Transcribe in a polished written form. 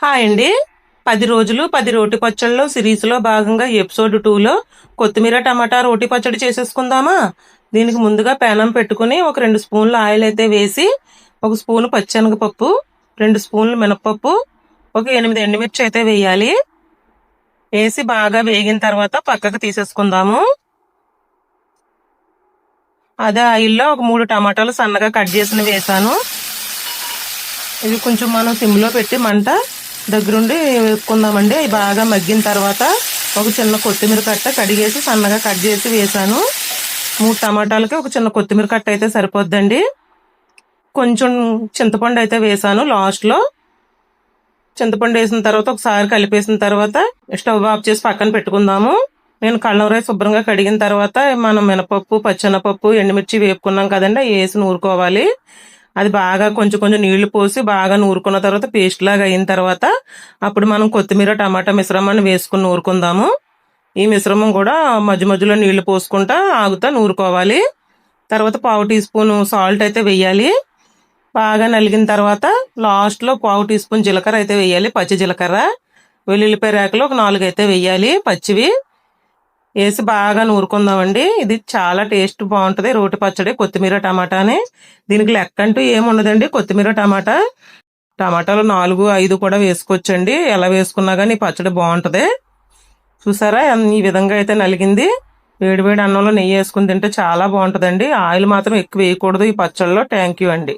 Hi అండి. 10 రోజులు 10 రోటి పచ్చళ్ళు సిరీస్లో భాగంగా ఎపిసోడ్ 2లో కొత్తిమీర టమాటా రోటి పచ్చడి చేసేసుకుందామా. దీనికి ముందుగా పేనం పెట్టుకుని ఒక 2 స్పూన్లు ఆయిల్ అయితే వేసి, 1 స్పూన్ పచ్చెనగపప్పు, 2 స్పూన్లు మినపప్పు, ఒక 8 ఎండుమిర్చి అయితే వేయాలి. వేసి బాగా వేగిన తర్వాత పక్కకు తీసేసుకుందాము. అదే ఆయిల్లో ఒక 3 టమాటాలు సన్నగా కట్ చేసిన వేసాను. ఇవి కొంచెం మనం సిమ్లో పెట్టి మంట దగ్గరుండి వేసుకుందామండి. అవి బాగా మగ్గిన తర్వాత ఒక చిన్న కొత్తిమీర కట్ట కడిగేసి సన్నగా కట్ చేసి వేసాను. 3 టమాటాలకి ఒక చిన్న కొత్తిమీర కట్ట అయితే సరిపోద్దండి. కొంచెం చింతపండు అయితే వేసాను లాస్ట్లో. చింతపండు వేసిన తర్వాత ఒకసారి కలిపేసిన తర్వాత స్టవ్ ఆఫ్ చేసి పక్కన పెట్టుకుందాము. నేను కళ్ళవరాయి శుభ్రంగా కడిగిన తర్వాత మనం మినపప్పు, పచ్చెనపప్పు, ఎండుమిర్చి వేపుకున్నాం కదండి, అవి వేసి నూరుకోవాలి. అది బాగా కొంచెం కొంచెం నీళ్లు పోసి బాగా నూరుకున్న తర్వాత పేస్ట్ లాగా అయిన తర్వాత అప్పుడు మనం కొత్తిమీర టమాటా మిశ్రమాన్ని వేసుకుని నూరుకుందాము. ఈ మిశ్రమం కూడా మధ్య మధ్యలో నీళ్లు పోసుకుంటా ఆగుతా నూరుకోవాలి. తర్వాత 1/2 టీ స్పూన్ సాల్ట్ అయితే వేయాలి. బాగా నలిగిన తర్వాత లాస్ట్లో 1/2 టీ స్పూన్ జీలకర్ర అయితే వేయాలి, పచ్చి జీలకర్ర. వెల్లుల్లిపాయ రేకలు ఒక 4 అయితే వేయాలి పచ్చివి. వేసి బాగా నూరుకుందామండి. ఇది చాలా టేస్ట్ బాగుంటుంది రోటి పచ్చడి కొత్తిమీర టమాటాని. దీనికి లెక్క అంటూ ఏముండదండి. కొత్తిమీర టమాటాలు 4, 5 కూడా వేసుకోవచ్చండి. ఎలా వేసుకున్నా కానీ పచ్చడి బాగుంటుంది. చూసారా ఈ విధంగా అయితే నలిగింది. వేడివేడి అన్నంలో నెయ్యి వేసుకుని తింటే చాలా బాగుంటుందండి. ఆయిల్ మాత్రం ఎక్కువ వేయకూడదు ఈ పచ్చళ్ళలో. థ్యాంక్ యూ అండి.